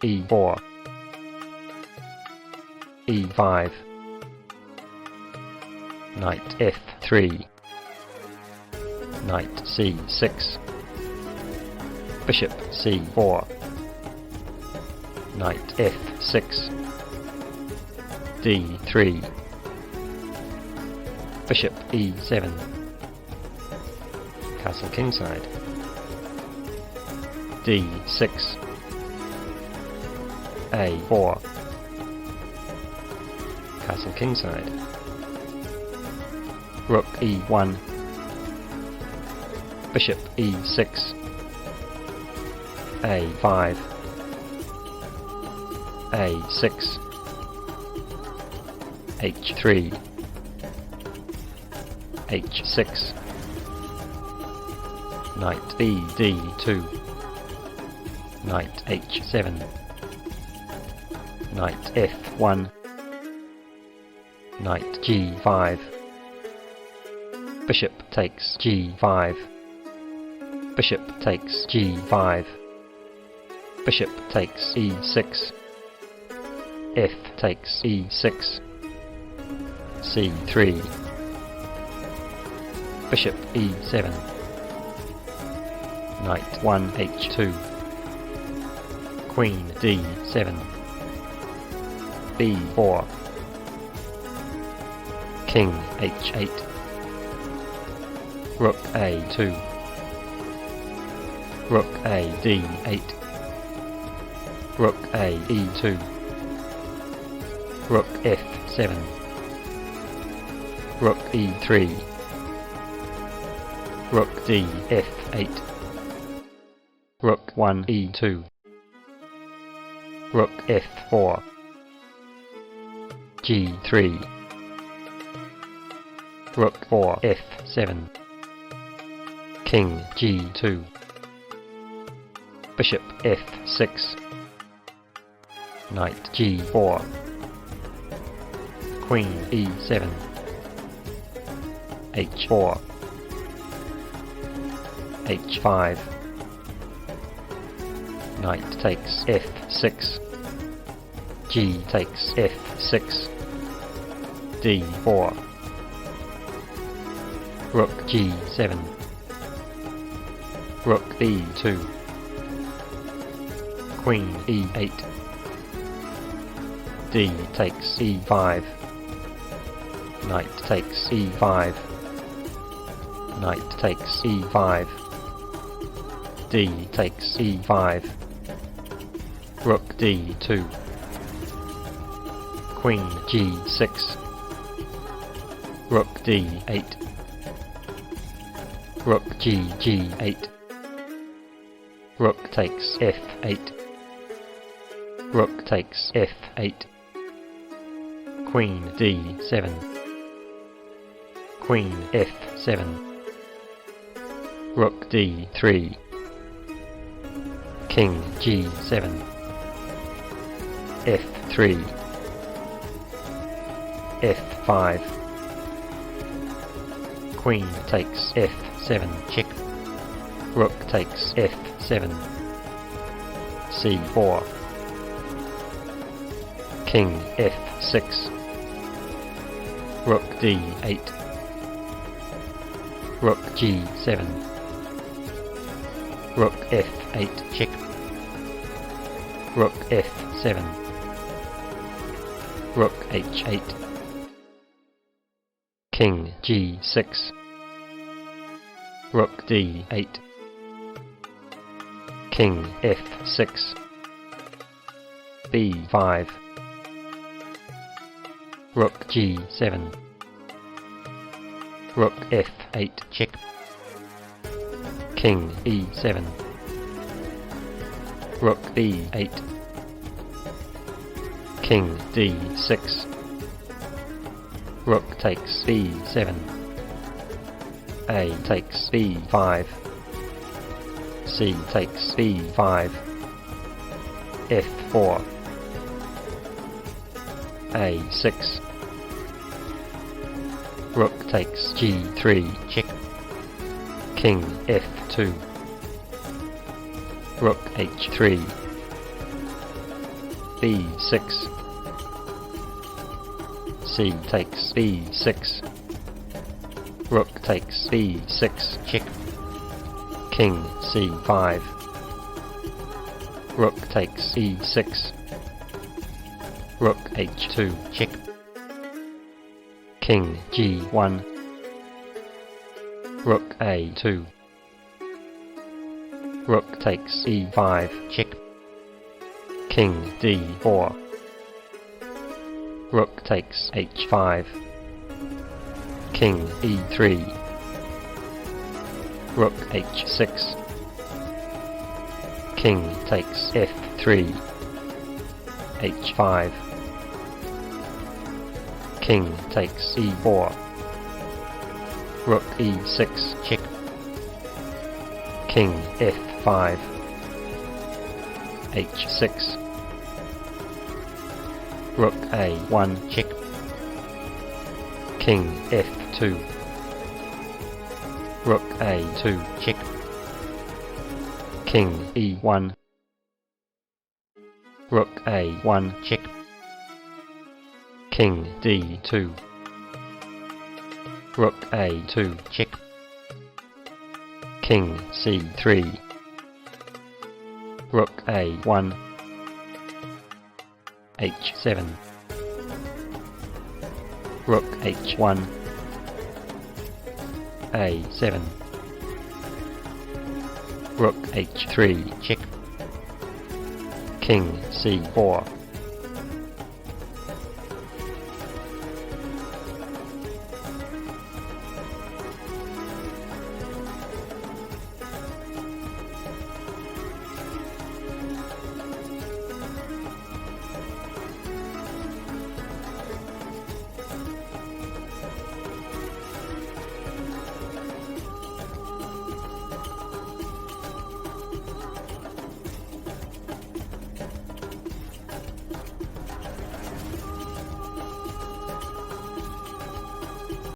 e4, e5, knight f3, knight c6, bishop c4, knight f6, d3, bishop e7, castle kingside, d6, a4, castle kingside, rook e1, bishop e6, a5, a6, h3, h6, knight bd2, knight h7, knight f1, knight g5, bishop takes g5, bishop takes g5, bishop takes e6, f takes e6, c3, bishop e7, knight 1 h2, queen d7, b4, king h8, rook a2, rook a d8, rook a e2, rook f7, rook e3, rook d f8, rook 1 e2, rook f4, g3, rook 4 f7, king g2, bishop f6, knight g4, queen e7, h4, h5, knight takes f6, g takes f6, d4, rook g7, rook e2, queen e8, d takes e5, knight takes e5, knight takes e5, d takes e5, rook d2, queen g6, rook d8, rook g8, rook takes f8, rook takes f8, queen d7, queen f7, rook d3, king g7, f3, f5, queen takes f7 check, rook takes f7, c4, king f6, rook d8, rook g7, rook f8 check, rook f7, rook h8, king g6, rook d8, king f6, b5, rook g7, rook f8 check, king e7, rook b8, king d6, rook takes b7, a takes b5, c takes b5, f4, a6, rook takes g3 check, king f2, rook h3, B6. C takes B6. Rook takes B6, check. King C5. Rook takes E6. Rook H2, check. King G1. Rook A2. Rook takes E5, check. King D4. Rook takes H5. King E3. Rook H6. King takes F3. H5. King takes E4. Rook E6, check. King F5. H6. Rook A1, check. King F2. Rook A2, check. King E1. Rook A1, check. King D2. Rook A2, check. King C3. Rook A1. H7. Rook H1. A7. Rook H3, check. King C4.